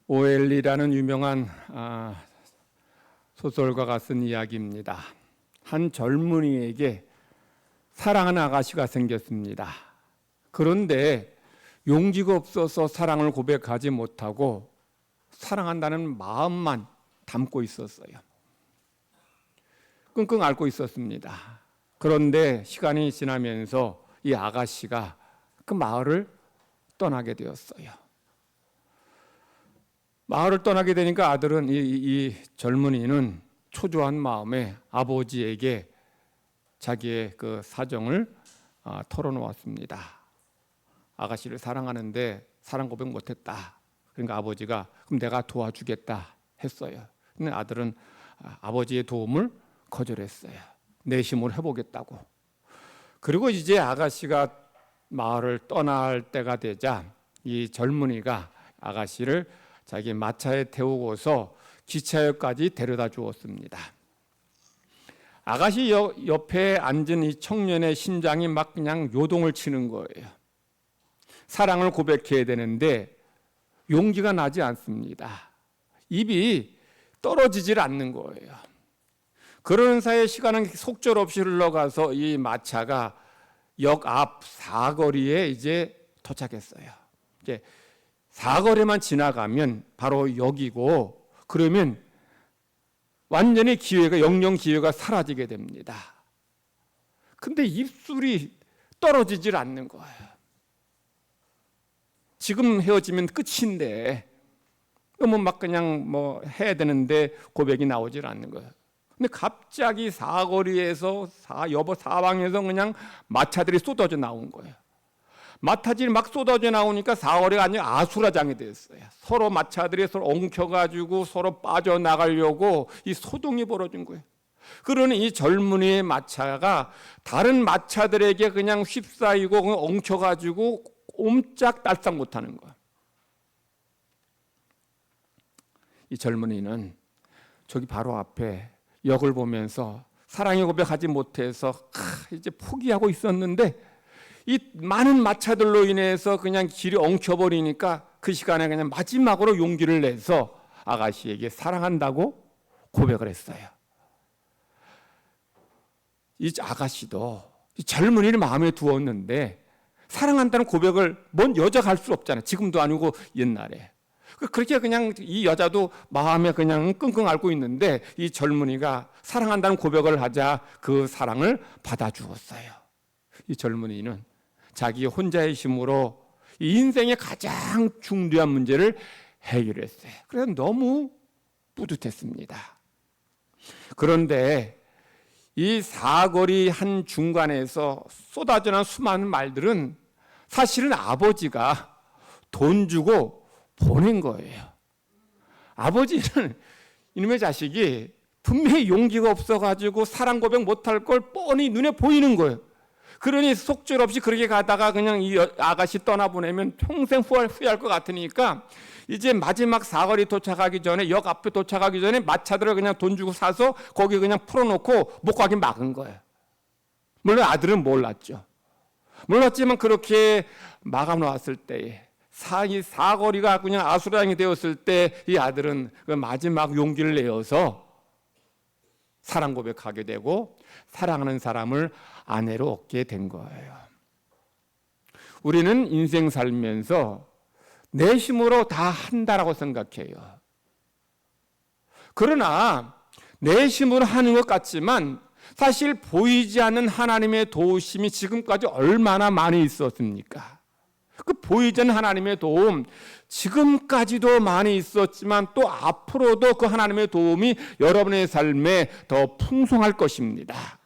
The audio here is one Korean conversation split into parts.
오엘리라는 유명한 소설가가 쓴 이야기입니다. 한 젊은이에게 사랑하는 아가씨가 생겼습니다. 그런데 용기가 없어서 사랑을 고백하지 못하고 사랑한다는 마음만 담고 있었어요. 끙끙 앓고 있었습니다. 그런데 시간이 지나면서 이 아가씨가 그 마을을 떠나게 되었어요. 마을을 떠나게 되니까 아들은 이 젊은이는 초조한 마음에 아버지에게 자기의 그 사정을 털어놓았습니다. 아가씨를 사랑하는데 사랑 고백 못했다. 그러니까 아버지가 그럼 내가 도와주겠다 했어요. 근데 아들은 아버지의 도움을 거절했어요. 내심으로 해보겠다고. 그리고 이제 아가씨가 마을을 떠날 때가 되자 이 젊은이가 아가씨를 자기 마차에 태우고서 기차역까지 데려다 주었습니다. 아가씨 옆에 앉은 이 청년의 심장이 막 그냥 요동을 치는 거예요. 사랑을 고백해야 되는데 용기가 나지 않습니다. 입이 떨어지질 않는 거예요. 그런 사이에 시간은 속절없이 흘러가서 이 마차가 역 앞 사거리에 이제 도착했어요. 이제 사거리만 지나가면 바로 역이고 그러면 완전히 영영 기회가 사라지게 됩니다. 근데 입술이 떨어지질 않는 거예요. 지금 헤어지면 끝인데 너무 막 그냥 뭐 해야 되는데 고백이 나오질 않는 거예요. 근데 갑자기 사거리에서 사방에서 그냥 마차들이 쏟아져 나온 거예요. 마차들이 막 쏟아져 나오니까 사거리가 아주 아수라장이 됐어요. 서로 마차들이 서로 엉켜가지고 서로 빠져나가려고 이 소동이 벌어진 거예요. 그러니 이 젊은이의 마차가 다른 마차들에게 그냥 휩싸이고 엉켜가지고 옴짝달싹 못하는 거예요. 이 젊은이는 저기 바로 앞에 역을 보면서 사랑의 고백하지 못해서 이제 포기하고 있었는데 이 많은 마차들로 인해서 그냥 길이 엉켜버리니까 그 시간에 그냥 마지막으로 용기를 내서 아가씨에게 사랑한다고 고백을 했어요. 이 아가씨도 이 젊은이를 마음에 두었는데 사랑한다는 고백을 뭔 여자가 할 수 없잖아요. 지금도 아니고 옛날에. 그렇게 그냥 이 여자도 마음에 그냥 끙끙 앓고 있는데 이 젊은이가 사랑한다는 고백을 하자 그 사랑을 받아주었어요. 이 젊은이는 자기 혼자의 힘으로 이 인생의 가장 중대한 문제를 해결했어요. 그래서 너무 뿌듯했습니다. 그런데 이 사거리 한 중간에서 쏟아져나온 수많은 말들은 사실은 아버지가 돈 주고 보낸 거예요. 아버지는 이놈의 자식이 분명히 용기가 없어가지고 사랑 고백 못할 걸 뻔히 눈에 보이는 거예요. 그러니 속절없이 그렇게 가다가 그냥 이 아가씨 떠나보내면 평생 후회할 것 같으니까 이제 마지막 사거리 도착하기 전에 역 앞에 도착하기 전에 마차들을 그냥 돈 주고 사서 거기 그냥 풀어놓고 못 가게 막은 거예요. 물론 아들은 몰랐죠. 몰랐지만 그렇게 막아놓았을 때에 사거리가 그냥 아수라장이 되었을 때 이 아들은 그 마지막 용기를 내어서 사랑 고백하게 되고 사랑하는 사람을 아내로 얻게 된 거예요. 우리는 인생 살면서 내 힘으로 다 한다라고 생각해요. 그러나 내 힘으로 하는 것 같지만 사실 보이지 않는 하나님의 도우심이 지금까지 얼마나 많이 있었습니까? 그 보이지 않는 하나님의 도움 지금까지도 많이 있었지만 또 앞으로도 그 하나님의 도움이 여러분의 삶에 더 풍성할 것입니다.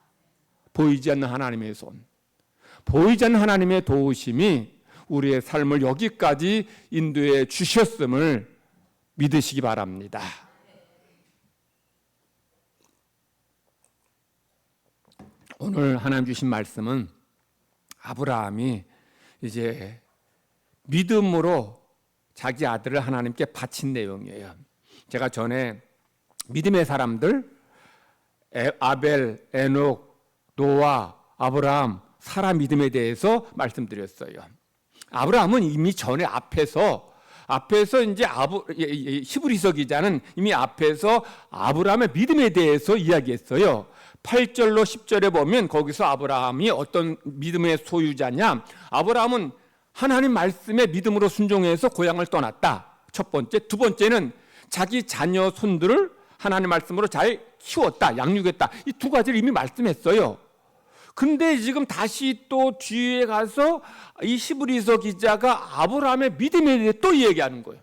보이지 않는 하나님의 손, 보이지 않는 하나님의 도우심이 우리의 삶을 여기까지 인도해 주셨음을 믿으시기 바랍니다. 오늘 하나님 주신 말씀은 아브라함이 이제 믿음으로 자기 아들을 하나님께 바친 내용이에요. 제가 전에 믿음의 사람들 아벨, 에녹, 노아, 아브라함, 사라 믿음에 대해서 말씀드렸어요. 아브라함은 이미 전에 앞에서 앞에서 이제 히브리서 기자는 이미 앞에서 아브라함의 믿음에 대해서 이야기했어요. 8절로 10절에 보면 거기서 아브라함이 어떤 믿음의 소유자냐? 아브라함은 하나님 말씀에 믿음으로 순종해서 고향을 떠났다. 첫 번째. 두 번째는 자기 자녀 손들을 하나님 말씀으로 잘 키웠다. 양육했다. 이 두 가지를 이미 말씀했어요. 근데 지금 다시 또 뒤에 가서 이 히브리서 기자가 아브라함의 믿음에 대해 또 얘기하는 거예요.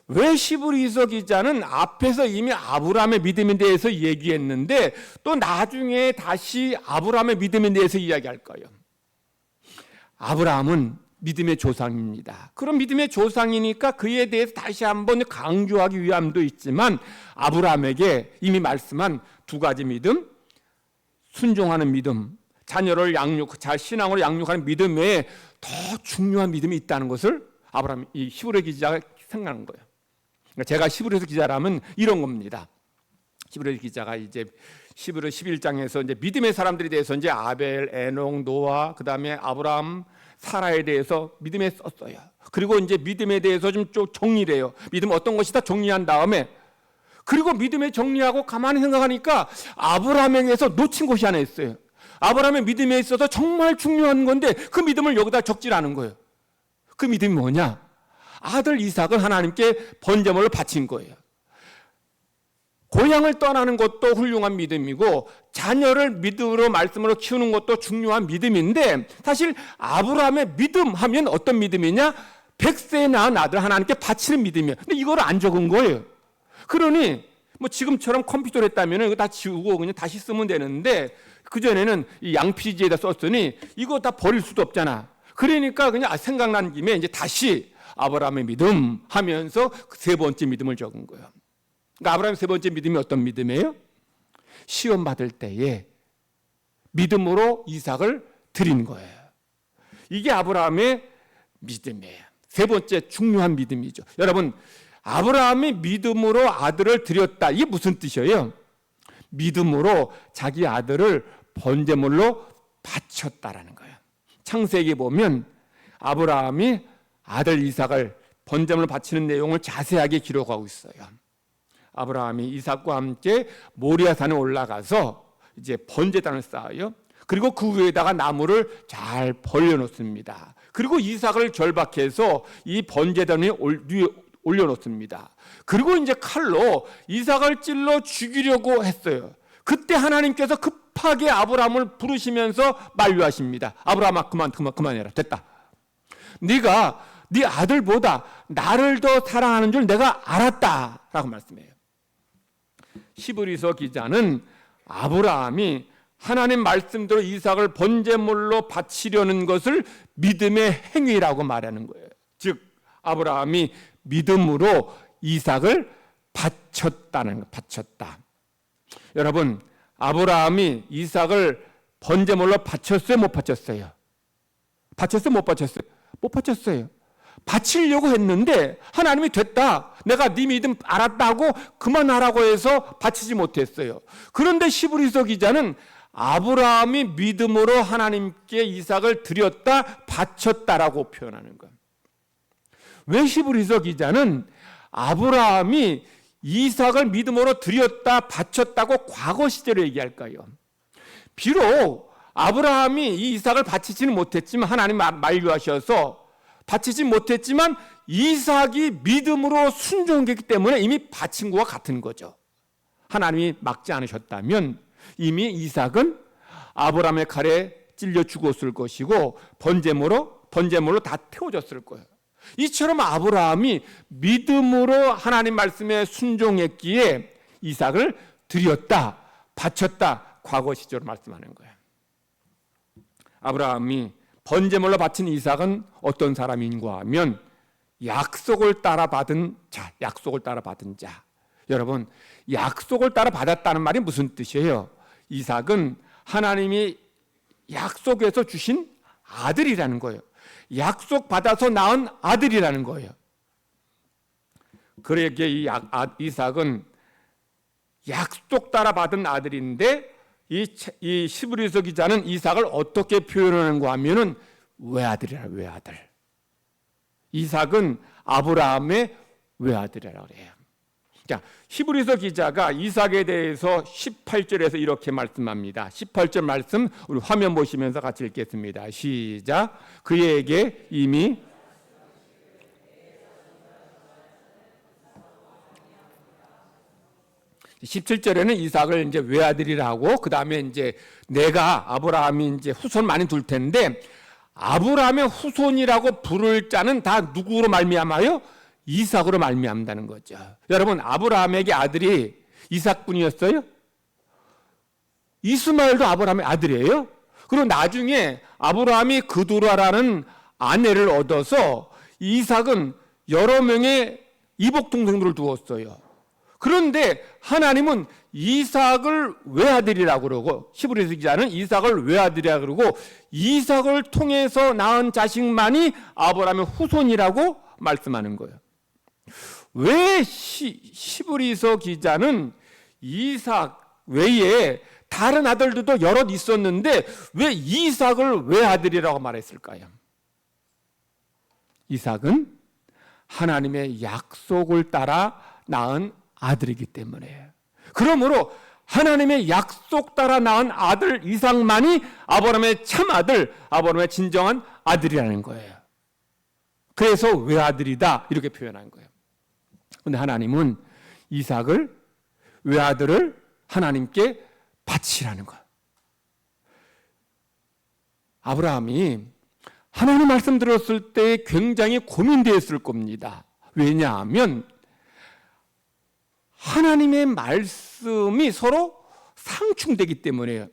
왜 히브리서 기자는 앞에서 이미 아브라함의 믿음에 대해서 얘기했는데 또 나중에 다시 아브라함의 믿음에 대해서 이야기할까요? 아브라함은 믿음의 조상입니다. 그럼 믿음의 조상이니까 그에 대해서 다시 한번 강조하기 위함도 있지만 아브라함에게 이미 말씀한 두 가지 믿음, 순종하는 믿음, 자녀를 신앙으로 양육하는 믿음 외에 더 중요한 믿음이 있다는 것을 아브라함, 이 히브리 기자가 생각하는 거예요. 그러니까 제가 히브리서 기자라면 이런 겁니다. 히브리 기자가 이제 히브리 11장에서 이제 믿음의 사람들에 대해서 이제 아벨, 에녹, 노아, 그다음에 아브라함, 사라에 대해서 믿음에 썼어요. 그리고 이제 믿음에 대해서 좀 정리를 해요. 믿음 어떤 것이다 정리한 다음에 그리고 믿음에 정리하고 가만히 생각하니까 아브라함에게서 놓친 것이 하나 있어요. 아브라함의 믿음에 있어서 정말 중요한 건데 그 믿음을 여기다 적질 않은 거예요. 그 믿음이 뭐냐? 아들 이삭을 하나님께 번제물로 바친 거예요. 고향을 떠나는 것도 훌륭한 믿음이고 자녀를 믿음으로 말씀으로 키우는 것도 중요한 믿음인데 사실 아브라함의 믿음 하면 어떤 믿음이냐? 100세에 낳은 아들 하나님께 바치는 믿음이에요. 근데 이걸 안 적은 거예요. 그러니 뭐 지금처럼 컴퓨터로 했다면 이거 다 지우고 그냥 다시 쓰면 되는데 그전에는 이 양피지에다 썼으니 이거 다 버릴 수도 없잖아. 그러니까 그냥 생각난 김에 이제 다시 아브라함의 믿음 하면서 세 번째 믿음을 적은 거예요. 그러니까 아브라함의 세 번째 믿음이 어떤 믿음이에요? 시험 받을 때에 믿음으로 이삭을 드린 거예요. 이게 아브라함의 믿음이에요. 세 번째 중요한 믿음이죠. 여러분, 아브라함이 믿음으로 아들을 드렸다. 이게 무슨 뜻이에요? 믿음으로 자기 아들을 번제물로 바쳤다라는 거예요. 창세기 보면 아브라함이 아들 이삭을 번제물로 바치는 내용을 자세하게 기록하고 있어요. 아브라함이 이삭과 함께 모리아산에 올라가서 이제 번제단을 쌓아요. 그리고 그 위에다가 나무를 잘 벌려놓습니다. 그리고 이삭을 절박해서 이 번제단 위에 올려놓습니다. 그리고 이제 칼로 이삭을 찔러 죽이려고 했어요. 그때 하나님께서 급하게 아브라함을 부르시면서 만류하십니다. 아브라함아 그만해라. 됐다. 네가 네 아들보다 나를 더 사랑하는 줄 내가 알았다라고 말씀해요. 히브리서 기자는 아브라함이 하나님 말씀대로 이삭을 번제물로 바치려는 것을 믿음의 행위라고 말하는 거예요. 즉 아브라함이 믿음으로 이삭을 바쳤다는 거, 바쳤다. 여러분, 아브라함이 이삭을 번제물로 바쳤어요, 못 바쳤어요? 바쳤어요, 못 바쳤어요? 못 바쳤어요. 바치려고 했는데 하나님이 됐다. 내가 네 믿음 알았다고 그만하라고 해서 바치지 못했어요. 그런데 히브리서 기자는 아브라함이 믿음으로 하나님께 이삭을 드렸다, 바쳤다라고 표현하는 거예요. 왜 히브리서 기자는 아브라함이 이삭을 믿음으로 드렸다, 바쳤다고 과거 시제로 얘기할까요? 비록 아브라함이 이 이삭을 바치지는 못했지만 하나님 만류하셔서 바치지 못했지만 이삭이 믿음으로 순종했기 때문에 이미 바친 것과 같은 거죠. 하나님이 막지 않으셨다면 이미 이삭은 아브라함의 칼에 찔려 죽었을 것이고 번제물로 다 태워졌을 거예요. 이처럼 아브라함이 믿음으로 하나님 말씀에 순종했기에 이삭을 드렸다, 바쳤다, 과거 시제로 말씀하는 거예요. 아브라함이 번제물로 바친 이삭은 어떤 사람인가 하면 약속을 따라 받은 자, 약속을 따라 받은 자. 여러분, 약속을 따라 받았다는 말이 무슨 뜻이에요? 이삭은 하나님이 약속해서 주신 아들이라는 거예요. 약속 받아서 낳은 아들이라는 거예요. 그러기에 이삭은 약속 따라 받은 아들인데 이 히브리서 기자는 이삭을 어떻게 표현하는가 하면은 외아들이라, 외아들. 이삭은 아브라함의 외아들이라고 해요. 자, 히브리서 기자가 이삭에 대해서 18절에서 이렇게 말씀합니다. 18절 말씀 우리 화면 보시면서 같이 읽겠습니다. 시작. 그에게 이미 17절에는 이삭을 이제 외아들이라고, 그 다음에 이제 내가 아브라함이 이제 후손 많이 둘 텐데, 아브라함의 후손이라고 부를 자는 다 누구로 말미암아요? 이삭으로 말미암다는 거죠. 여러분, 아브라함에게 아들이 이삭뿐이었어요? 이스마엘도 아브라함의 아들이에요. 그리고 나중에 아브라함이 그두라라는 아내를 얻어서 이삭은 여러 명의 이복 동생들을 두었어요. 그런데 하나님은 이삭을 외아들이라고 그러고, 히브리서 기자는 이삭을 외아들이라고 그러고, 이삭을 통해서 낳은 자식만이 아브라함의 후손이라고 말씀하는 거예요. 왜 히브리서 기자는 이삭 외에 다른 아들들도 여럿 있었는데 왜 이삭을 외아들이라고 말했을까요? 이삭은 하나님의 약속을 따라 낳은 아들이기 때문에, 그러므로 하나님의 약속 따라 낳은 아들 이삭만이 아브라함의 참 아들, 아브라함의 진정한 아들이라는 거예요. 그래서 외아들이다 이렇게 표현한 거예요. 그런데 하나님은 이삭을, 외아들을 하나님께 바치라는 거예요. 아브라함이 하나님 말씀 들었을 때 굉장히 고민되었을 겁니다. 왜냐하면 하나님의 말씀이 서로 상충되기 때문에요.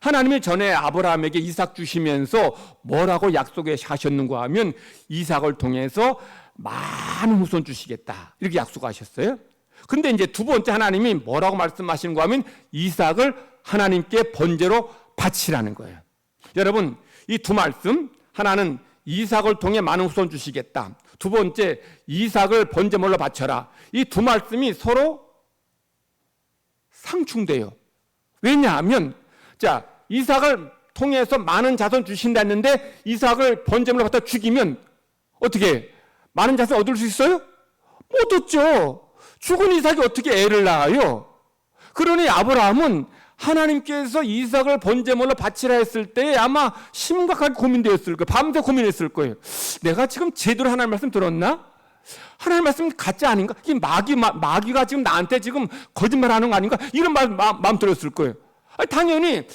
하나님이 전에 아브라함에게 이삭 주시면서 뭐라고 약속하셨는가 하면 이삭을 통해서 많은 후손 주시겠다 이렇게 약속하셨어요. 근데 이제 두 번째 하나님이 뭐라고 말씀하시는가 하면 이삭을 하나님께 번제로 바치라는 거예요. 여러분, 이 두 말씀, 하나는 이삭을 통해 많은 후손 주시겠다, 두 번째 이삭을 번제물로 바쳐라, 이 두 말씀이 서로 상충돼요. 왜냐하면 자, 이삭을 통해서 많은 자손 주신다 했는데 이삭을 번제물로 갖다 죽이면 어떻게 많은 자손 얻을 수 있어요? 못 얻죠. 죽은 이삭이 어떻게 애를 낳아요? 그러니 아브라함은 하나님께서 이삭을 번제물로 바치라 했을 때 아마 심각하게 고민되었을 거예요. 밤새 고민했을 거예요. 내가 지금 제대로 하나님 말씀 들었나? 하나님 말씀 가짜 아닌가? 이 마귀가 지금 나한테 지금 거짓말하는 거 아닌가? 이런 마음 들었을 거예요. 아니, 당연히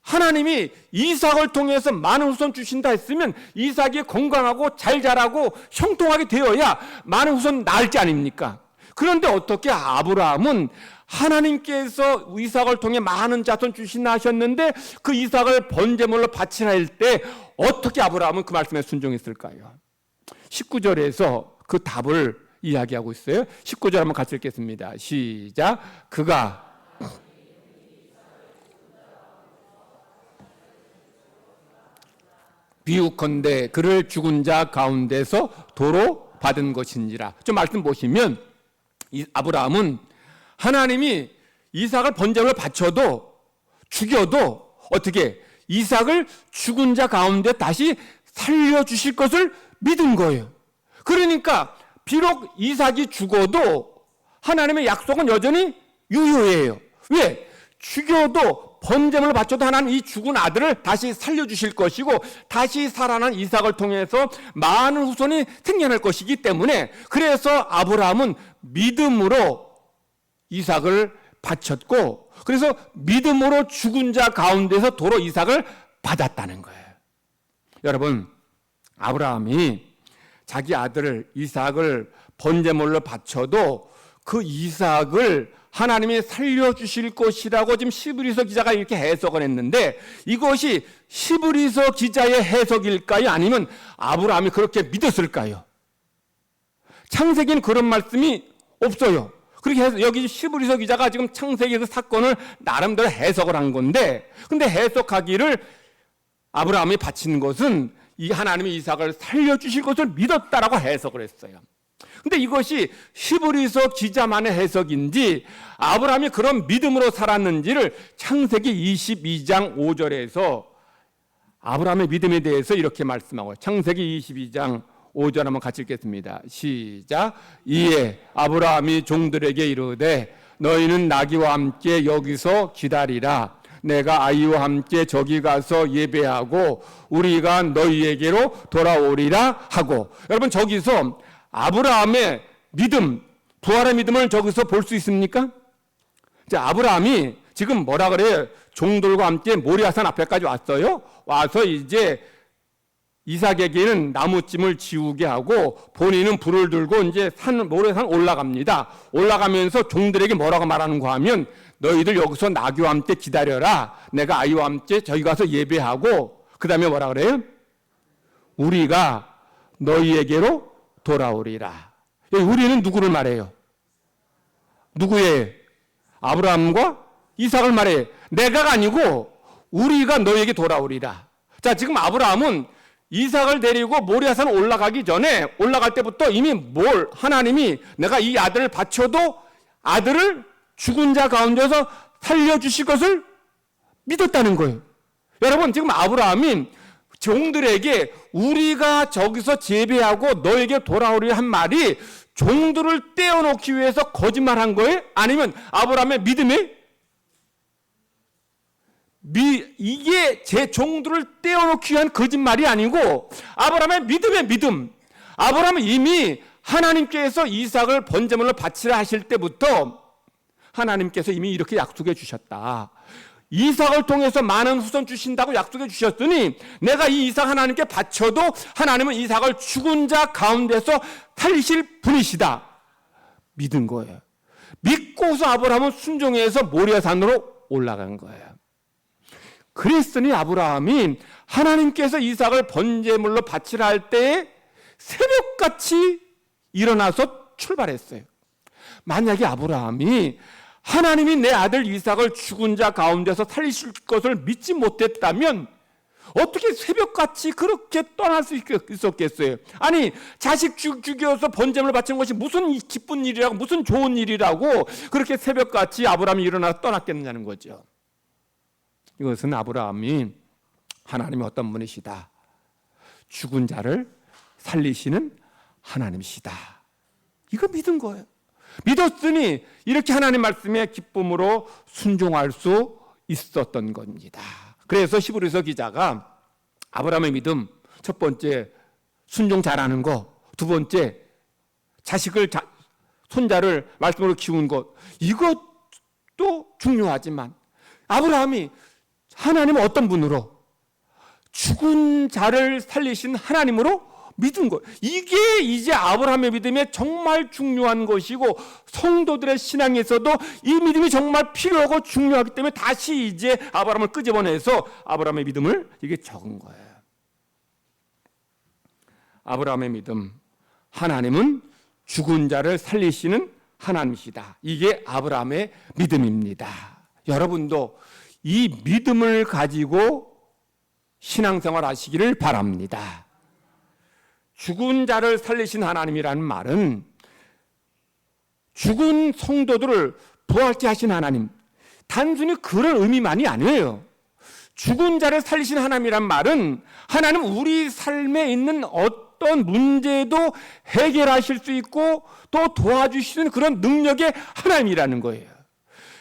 하나님이 이삭을 통해서 많은 후손 주신다 했으면 이삭이 건강하고 잘 자라고 형통하게 되어야 많은 후손 낳을지 아닙니까? 그런데 어떻게 아브라함은 하나님께서 이삭을 통해 많은 자손 주신다 하셨는데 그 이삭을 번제물로 바치라 할 때 어떻게 아브라함은 그 말씀에 순종했을까요? 19절에서 그 답을 이야기하고 있어요. 19절 한번 같이 읽겠습니다. 시작. 그가 비유컨대 그를 죽은 자 가운데서 도로 받은 것인지라. 좀 말씀 보시면 아브라함은 하나님이 이삭을 번제물로 바쳐도 죽여도 어떻게 이삭을 죽은 자 가운데 다시 살려주실 것을 믿은 거예요. 그러니까 비록 이삭이 죽어도 하나님의 약속은 여전히 유효해요. 왜? 죽여도 번제물로 바쳐도 하나님 이 죽은 아들을 다시 살려주실 것이고 다시 살아난 이삭을 통해서 많은 후손이 생겨날 것이기 때문에, 그래서 아브라함은 믿음으로 이삭을 바쳤고, 그래서 믿음으로 죽은 자 가운데서 도로 이삭을 받았다는 거예요. 여러분, 아브라함이 자기 아들 이삭을 번제물로 바쳐도 그 이삭을 하나님이 살려주실 것이라고 지금 히브리서 기자가 이렇게 해석을 했는데, 이것이 히브리서 기자의 해석일까요? 아니면 아브라함이 그렇게 믿었을까요? 창세기는 그런 말씀이 없어요. 그렇게 해서 여기 히브리서 기자가 지금 창세기 그 사건을 나름대로 해석을 한 건데, 근데 해석하기를 아브라함이 바친 것은 이 하나님이 이삭을 살려주실 것을 믿었다라고 해석을 했어요. 근데 이것이 히브리서 기자만의 해석인지 아브라함이 그런 믿음으로 살았는지를 창세기 22장 5절에서 아브라함의 믿음에 대해서 이렇게 말씀하고, 창세기 22장 5절 한번 같이 읽겠습니다. 시작. 이에 아브라함이 종들에게 이르되 너희는 나귀와 함께 여기서 기다리라. 내가 아이와 함께 저기 가서 예배하고 우리가 너희에게로 돌아오리라 하고. 여러분, 저기서 아브라함의 믿음, 부활의 믿음을 저기서 볼 수 있습니까? 자, 아브라함이 지금 뭐라 그래요? 종들과 함께 모리아산 앞에까지 왔어요. 와서 이제 이삭에게는 나무찜을 지우게 하고 본인은 불을 들고 이제 모래산 올라갑니다. 올라가면서 종들에게 뭐라고 말하는가 하면 너희들 여기서 나귀와 함께 기다려라. 내가 아이와 함께 저기 가서 예배하고 그 다음에 뭐라 그래요? 우리가 너희에게로 돌아오리라. 우리는 누구를 말해요? 누구의? 아브라함과 이삭을 말해요. 내가가 아니고 우리가 너희에게 돌아오리라. 자, 지금 아브라함은 이삭을 데리고 모리아산 올라가기 전에 올라갈 때부터 이미 하나님이 내가 이 아들을 바쳐도 아들을 죽은 자 가운데서 살려주실 것을 믿었다는 거예요. 여러분, 지금 아브라함이 종들에게 우리가 저기서 재배하고 너에게 돌아오리라 한 말이 종들을 떼어놓기 위해서 거짓말한 거예요? 아니면 아브라함의 믿음이 이게 제 종들을 떼어놓기 위한 거짓말이 아니고 아브라함의 믿음의 믿음. 아브라함은 이미 하나님께서 이삭을 번제물로 바치라 하실 때부터 하나님께서 이미 이렇게 약속해 주셨다. 이삭을 통해서 많은 후손 주신다고 약속해 주셨으니 내가 이 이삭 하나님께 바쳐도 하나님은 이삭을 죽은 자 가운데서 살리실 분이시다. 믿은 거예요. 믿고서 아브라함은 순종해서 모리아산으로 올라간 거예요. 그랬으니 아브라함이 하나님께서 이삭을 번제물로 바치라 할 때에 새벽같이 일어나서 출발했어요. 만약에 아브라함이 하나님이 내 아들 이삭을 죽은 자 가운데서 살리실 것을 믿지 못했다면 어떻게 새벽같이 그렇게 떠날 수 있었겠어요? 아니, 자식 죽여서 번제물을 바치는 것이 무슨 기쁜 일이라고, 무슨 좋은 일이라고 그렇게 새벽같이 아브라함이 일어나서 떠났겠느냐는 거죠. 이것은 아브라함이 하나님이 어떤 분이시다. 죽은 자를 살리시는 하나님이시다. 이거 믿은 거예요. 믿었으니 이렇게 하나님 말씀에 기쁨으로 순종할 수 있었던 겁니다. 그래서 히브리서 기자가 아브라함의 믿음, 첫 번째 순종 잘하는 거, 두 번째 자식을 손자를 말씀으로 키운 것, 이것도 중요하지만 아브라함이 하나님은 어떤 분으로? 죽은 자를 살리신 하나님으로 믿은 것. 이게 이제 아브라함의 믿음에 정말 중요한 것이고 성도들의 신앙에서도 이 믿음이 정말 필요하고 중요하기 때문에 다시 이제 아브라함을 끄집어내서 아브라함의 믿음을 이게 적은 거예요. 아브라함의 믿음. 하나님은 죽은 자를 살리시는 하나님이시다. 이게 아브라함의 믿음입니다. 여러분도 이 믿음을 가지고 신앙생활 하시기를 바랍니다. 죽은 자를 살리신 하나님이라는 말은 죽은 성도들을 부활케 하신 하나님, 단순히 그런 의미만이 아니에요. 죽은 자를 살리신 하나님이란 말은 하나님 우리 삶에 있는 어떤 문제도 해결하실 수 있고 또 도와주시는 그런 능력의 하나님이라는 거예요.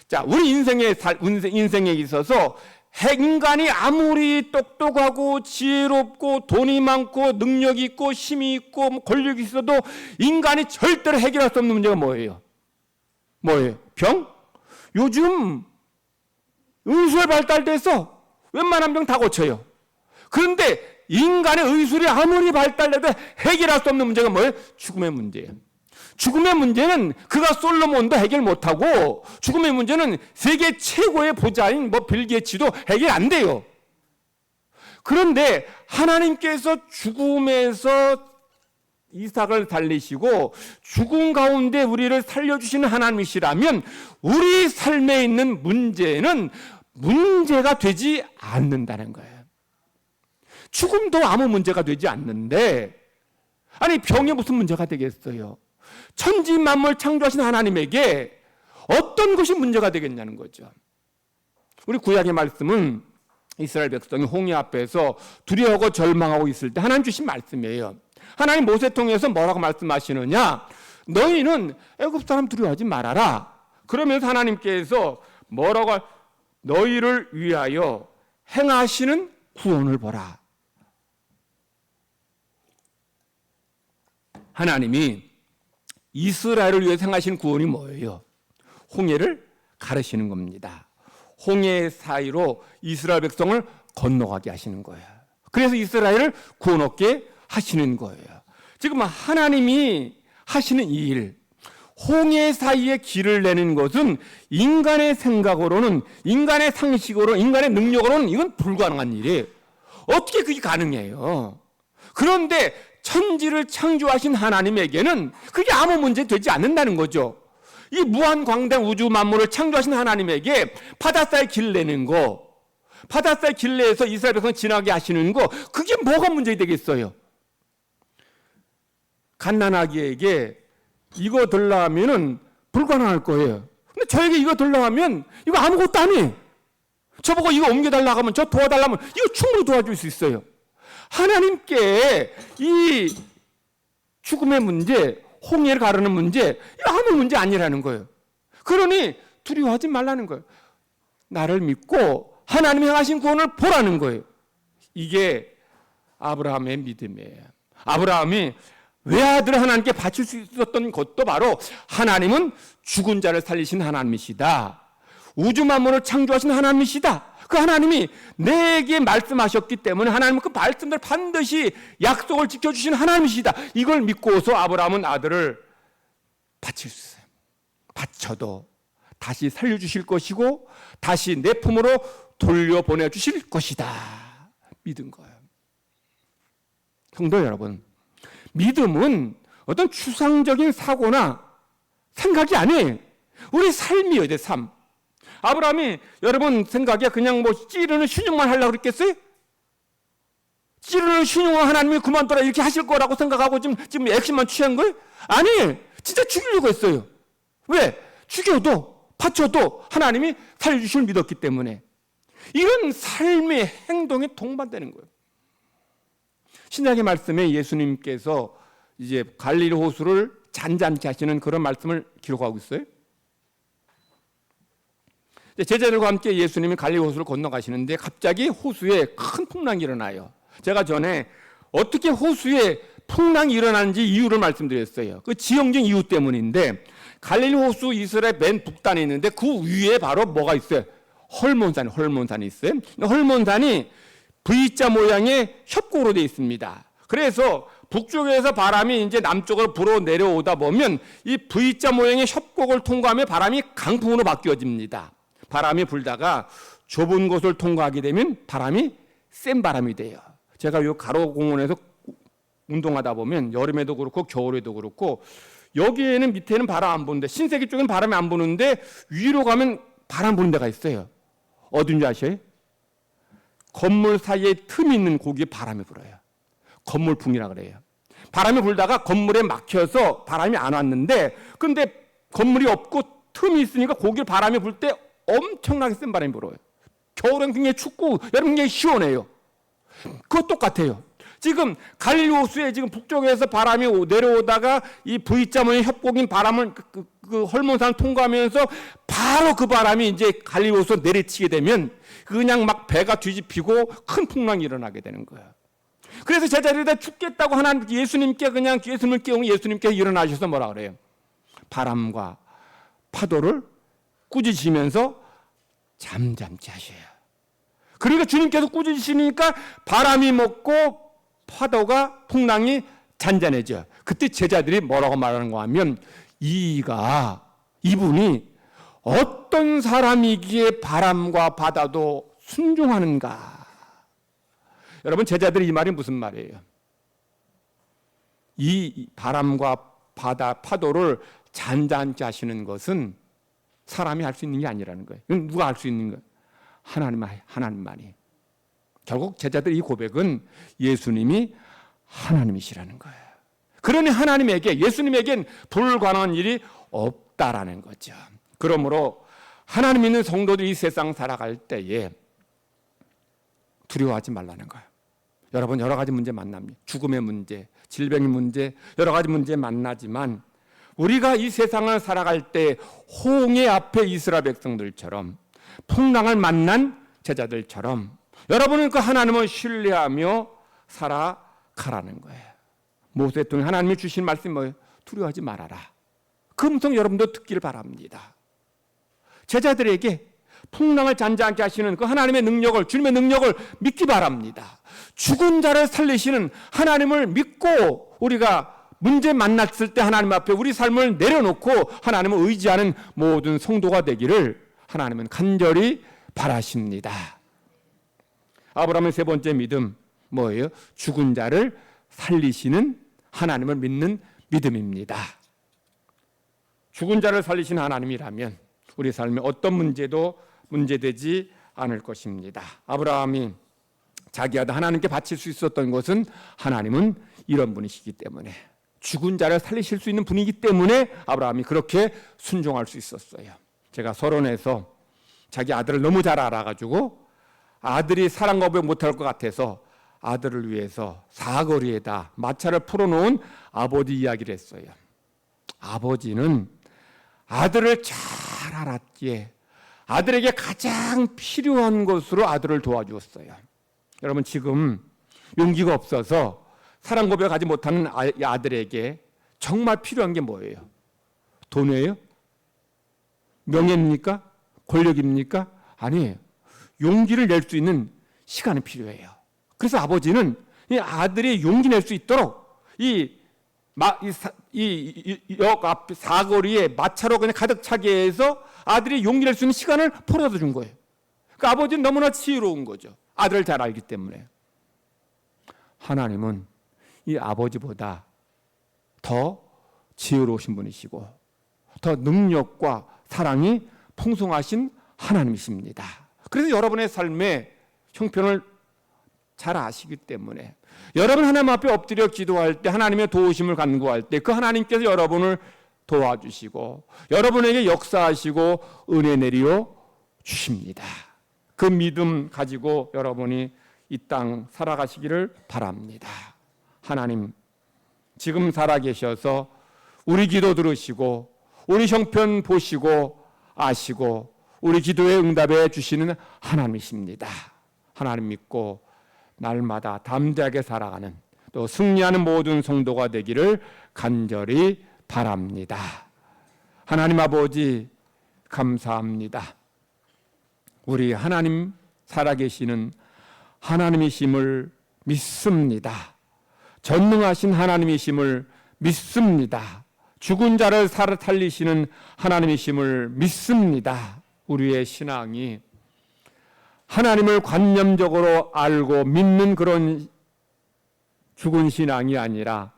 자, 우리 인생에 있어서 인간이 아무리 똑똑하고 지혜롭고 돈이 많고 능력이 있고 힘이 있고 권력이 있어도 인간이 절대로 해결할 수 없는 문제가 뭐예요? 병? 요즘 의술 발달돼서 웬만한 병 다 고쳐요. 그런데 인간의 의술이 아무리 발달돼도 해결할 수 없는 문제가 뭐예요? 죽음의 문제예요. 죽음의 문제는 그가 솔로몬도 해결 못하고 죽음의 문제는 세계 최고의 부자인 빌 게이츠도 해결 안 돼요. 그런데 하나님께서 죽음에서 이삭을 살리시고 죽음 가운데 우리를 살려주시는 하나님이시라면 우리 삶에 있는 문제는 문제가 되지 않는다는 거예요. 죽음도 아무 문제가 되지 않는데 아니 병이 무슨 문제가 되겠어요? 천지 만물 창조하신 하나님에게 어떤 것이 문제가 되겠냐는 거죠. 우리 구약의 말씀은 이스라엘 백성이 홍해 앞에서 두려워하고 절망하고 있을 때 하나님 주신 말씀이에요. 하나님 모세 통해서 뭐라고 말씀하시느냐? 너희는 애굽 사람 두려워하지 말아라. 그러면서 하나님께서 뭐라고 너희를 위하여 행하시는 구원을 보라. 하나님이 이스라엘을 위해 행하신 구원이 뭐예요? 홍해를 가르시는 겁니다. 홍해 사이로 이스라엘 백성을 건너가게 하시는 거예요. 그래서 이스라엘을 구원 얻게 하시는 거예요. 지금 하나님이 하시는 이 일, 홍해 사이에 길을 내는 것은 인간의 생각으로는, 인간의 상식으로, 인간의 능력으로는 이건 불가능한 일이에요. 어떻게 그게 가능해요? 그런데 천지를 창조하신 하나님에게는 그게 아무 문제 되지 않는다는 거죠. 이 무한광대한 우주 만물을 창조하신 하나님에게 바닷가에 길 내는 거, 바닷가에 길 내서 이스라엘 백성 지나게 하시는 거, 그게 뭐가 문제 되겠어요? 갓난아기에게 이거 들라 하면은 불가능할 거예요. 근데 저에게 이거 들라 하면 이거 아무것도 아니에요. 저보고 이거 옮겨달라 하면, 저 도와달라 하면 이거 충분히 도와줄 수 있어요. 하나님께 이 죽음의 문제, 홍해를 가르는 문제, 이거 아무 문제 아니라는 거예요. 그러니 두려워하지 말라는 거예요. 나를 믿고 하나님이 행하신 구원을 보라는 거예요. 이게 아브라함의 믿음이에요. 아브라함이 외아들을 하나님께 바칠 수 있었던 것도 바로 하나님은 죽은 자를 살리신 하나님이시다. 우주 만물을 창조하신 하나님이시다. 그 하나님이 내게 말씀하셨기 때문에 하나님은 그 말씀대로 반드시 약속을 지켜주신 하나님이시다. 이걸 믿고서 아브라함은 아들을 바칠 수 있어요. 바쳐도 다시 살려주실 것이고 다시 내 품으로 돌려보내주실 것이다. 믿은 거예요. 성도 여러분, 믿음은 어떤 추상적인 사고나 생각이 아니에요. 우리 삶이에요, 내 삶. 아브라함이 여러분 생각에 그냥 뭐 찌르는 신용만 하려고 그랬겠어요? 찌르는 신용을 하나님이 그만둬라 이렇게 하실 거라고 생각하고 지금 액션만 취한 거예요? 아니에요. 진짜 죽이려고 했어요. 왜? 죽여도 바쳐도 하나님이 살려주실 믿었기 때문에. 이런 삶의 행동에 동반되는 거예요. 신약의 말씀에 예수님께서 이제 갈릴리 호수를 잔잔케 하시는 그런 말씀을 기록하고 있어요. 제자들과 함께 예수님이 갈릴리 호수를 건너가시는데 갑자기 호수에 큰 풍랑이 일어나요. 제가 전에 어떻게 호수에 풍랑이 일어나는지 이유를 말씀드렸어요. 그 지형적 이유 때문인데 갈릴리 호수 이스라엘 맨 북단에 있는데 그 위에 바로 뭐가 있어요? 헐몬산이 있어요. 헐몬산이 V자 모양의 협곡으로 되어 있습니다. 그래서 북쪽에서 바람이 이제 남쪽으로 불어 내려오다 보면 이 V자 모양의 협곡을 통과하면 바람이 강풍으로 바뀌어집니다. 바람이 불다가 좁은 곳을 통과하게 되면 바람이 센 바람이 돼요. 제가 요 가로공원에서 운동하다 보면 여름에도 그렇고 겨울에도 그렇고 여기에는 밑에는 바람 안 부는데 신세계 쪽에는 바람이 안 부는데 위로 가면 바람 부는 데가 있어요. 어딘지 아셔요? 건물 사이에 틈이 있는 거기에 바람이 불어요. 건물풍이라 그래요. 바람이 불다가 건물에 막혀서 바람이 안 왔는데 근데 건물이 없고 틈이 있으니까 거기에 바람이 불 때 엄청나게 센 바람이 불어요. 겨울엔 굉장히 춥고 여름엔 굉장히 시원해요. 그것 똑같아요. 지금 갈릴리 호수에 지금 북쪽에서 바람이 내려오다가 이 V자 모양의 협곡인 바람을 그 헐몬산을 통과하면서 바로 그 바람이 이제 갈릴리 호수로 내리치게 되면 그냥 막 배가 뒤집히고 큰 풍랑이 일어나게 되는 거예요. 그래서 제자들이 죽겠다고 하나님 예수님께 그냥 예수님을 깨우면 예수님께서 일어나셔서 뭐라 그래요? 바람과 파도를 꾸짖으시면서 잠잠케 하셔요. 그러니까 주님께서 꾸짖으시니까 바람이 먹고 파도가 풍랑이 잔잔해져요. 그때 제자들이 뭐라고 말하는가 하면 이분이 어떤 사람이기에 바람과 바다도 순종하는가. 여러분 제자들이 이 말이 무슨 말이에요? 이 바람과 바다 파도를 잔잔케 하시는 것은 사람이 할 수 있는 게 아니라는 거예요. 이건 누가 할 수 있는 거예요? 하나님만이. 결국 제자들 이 고백은 예수님이 하나님이시라는 거예요. 그러니 예수님에겐 불가능한 일이 없다라는 거죠. 그러므로 하나님 있는 성도들이 이 세상 살아갈 때에 두려워하지 말라는 거예요. 여러분 여러 가지 문제 만납니다. 죽음의 문제, 질병의 문제, 여러 가지 문제 만나지만 우리가 이 세상을 살아갈 때 홍해 앞에 이스라엘 백성들처럼 풍랑을 만난 제자들처럼 여러분은 그 하나님을 신뢰하며 살아가라는 거예요. 모세 통해 하나님이 주신 말씀이 뭐예요? 두려워하지 말아라. 그 음성 여러분도 듣기를 바랍니다. 제자들에게 풍랑을 잔잔케 하시는 그 하나님의 능력을, 주님의 능력을 믿기 바랍니다. 죽은 자를 살리시는 하나님을 믿고 우리가 문제 만났을 때 하나님 앞에 우리 삶을 내려놓고 하나님을 의지하는 모든 성도가 되기를 하나님은 간절히 바라십니다. 아브라함의 세 번째 믿음 뭐예요? 죽은 자를 살리시는 하나님을 믿는 믿음입니다. 죽은 자를 살리시는 하나님이라면 우리 삶에 어떤 문제도 문제되지 않을 것입니다. 아브라함이 자기 아들 하나님께 바칠 수 있었던 것은 하나님은 이런 분이시기 때문에, 죽은 자를 살리실 수 있는 분이기 때문에 아브라함이 그렇게 순종할 수 있었어요. 제가 서론에서 자기 아들을 너무 잘 알아가지고 아들이 사랑 고백 못할 것 같아서 아들을 위해서 사거리에다 마차를 풀어놓은 아버지 이야기를 했어요. 아버지는 아들을 잘 알았기에 아들에게 가장 필요한 것으로 아들을 도와주었어요. 여러분 지금 용기가 없어서 사랑 고백하지 못하는 아들에게 정말 필요한 게 뭐예요? 돈이에요? 명예입니까? 권력입니까? 아니에요. 용기를 낼 수 있는 시간이 필요해요. 그래서 아버지는 이 아들이 용기 낼 수 있도록 역 앞 사거리에 마차로 그냥 가득 차게 해서 아들이 용기 낼 수 있는 시간을 풀어서 준 거예요. 그 아버지는 너무나 지혜로운 거죠. 아들을 잘 알기 때문에. 하나님은 이 아버지보다 더 지혜로우신 분이시고 더 능력과 사랑이 풍성하신 하나님이십니다. 그래서 여러분의 삶의 형편을 잘 아시기 때문에 여러분 하나님 앞에 엎드려 기도할 때 하나님의 도우심을 간구할 때 그 하나님께서 여러분을 도와주시고 여러분에게 역사하시고 은혜 내려 주십니다. 그 믿음 가지고 여러분이 이 땅 살아가시기를 바랍니다. 하나님 지금 살아계셔서 우리 기도 들으시고 우리 형편 보시고 아시고 우리 기도에 응답해 주시는 하나님이십니다. 하나님 믿고 날마다 담대하게 살아가는 또 승리하는 모든 성도가 되기를 간절히 바랍니다. 하나님 아버지 감사합니다. 우리 하나님 살아계시는 하나님이심을 믿습니다. 전능하신 하나님이심을 믿습니다. 죽은 자를 살리시는 하나님이심을 믿습니다. 우리의 신앙이 하나님을 관념적으로 알고 믿는 그런 죽은 신앙이 아니라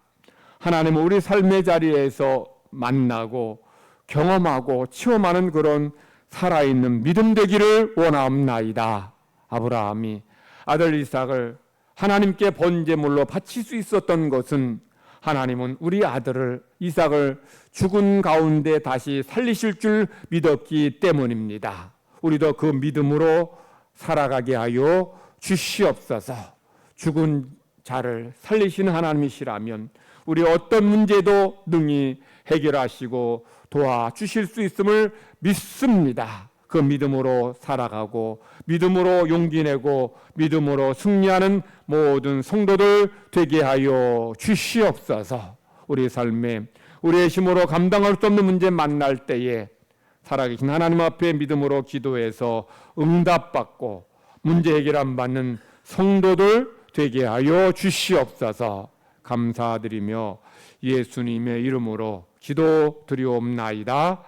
하나님을 우리 삶의 자리에서 만나고 경험하고 체험하는 그런 살아있는 믿음 되기를 원하옵나이다. 아브라함이 아들 이삭을 하나님께 번제물로 바칠 수 있었던 것은 하나님은 우리 아들을 이삭을 죽은 가운데 다시 살리실 줄 믿었기 때문입니다. 우리도 그 믿음으로 살아가게 하여 주시옵소서. 죽은 자를 살리시는 하나님이시라면 우리 어떤 문제도 능히 해결하시고 도와주실 수 있음을 믿습니다. 그 믿음으로 살아가고 믿음으로 용기 내고 믿음으로 승리하는 모든 성도들 되게 하여 주시옵소서. 우리 삶에 우리의 힘으로 감당할 수 없는 문제 만날 때에 살아계신 하나님 앞에 믿음으로 기도해서 응답받고 문제 해결 안 받는 성도들 되게 하여 주시옵소서. 감사드리며 예수님의 이름으로 기도드리옵나이다.